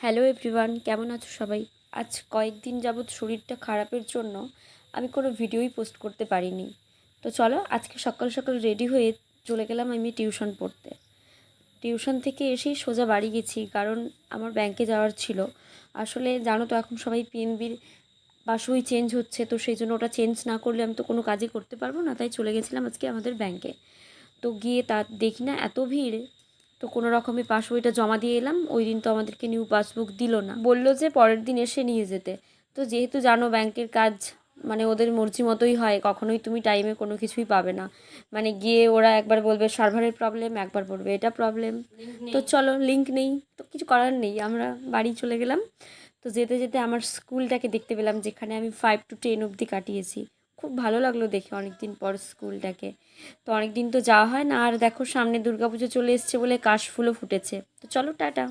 Hello everyone, কেমন আছো সবাই? আজ কয়েকদিন যাবৎ শরীরটা খারাপের জন্য আমি কোনো ভিডিওই পোস্ট করতে পারিনি। তো চলো আজকে সকাল সকাল রেডি হয়ে চলে গেলাম আমি টিউশন পড়তে। টিউশন থেকে এসেই সোজা বাড়ি গেছি, কারণ আমার ব্যাংকে যাওয়ার ছিল। আসলে জানো তো এখন সবাই পিএনবির পাসবই চেঞ্জ হচ্ছে, তো সেই জন্য ওটা চেঞ্জ না করলে আমি তো কোনো কাজই করতে পারবো না, তাই চলে গেছিলাম আজকে আমাদের ব্যাংকে। তো গিয়ে তার দেখি না এত ভিড়, তো কোনো রকমে পাসবইটা জমা দিয়ে এলাম। ওই দিন তো আমাদেরকে নিউ পাসবুক দিল না, বললো যে পরের দিন এসে নিয়ে যেতে। তো যেহেতু জানো ব্যাংকের কাজ মানে ওদের মর্জি মতোই হয়, কখনোই তুমি টাইমে কোনো কিছুই পাবে না। মানে গিয়ে ওরা একবার বলবে সার্ভারের প্রবলেম, একবার বলবে এটা প্রবলেম। তো চলো, লিঙ্ক নেই তো কিছু করার নেই, আমরা বাড়ি চলে গেলাম। তো যেতে যেতে আমার স্কুলটাকে দেখতে পেলাম, যেখানে আমি 5 to 10 অবধি কাটিয়েছি। খুব ভালো লাগলো দেখে অনেক দিন পর স্কুলটাকে। তো অনেক দিন তো যাওয়া হয় না, আর দেখো সামনে দুর্গাপুজো চলে এসছে বলে কাশফুলও ফুটেছে। তো চলো টাটা।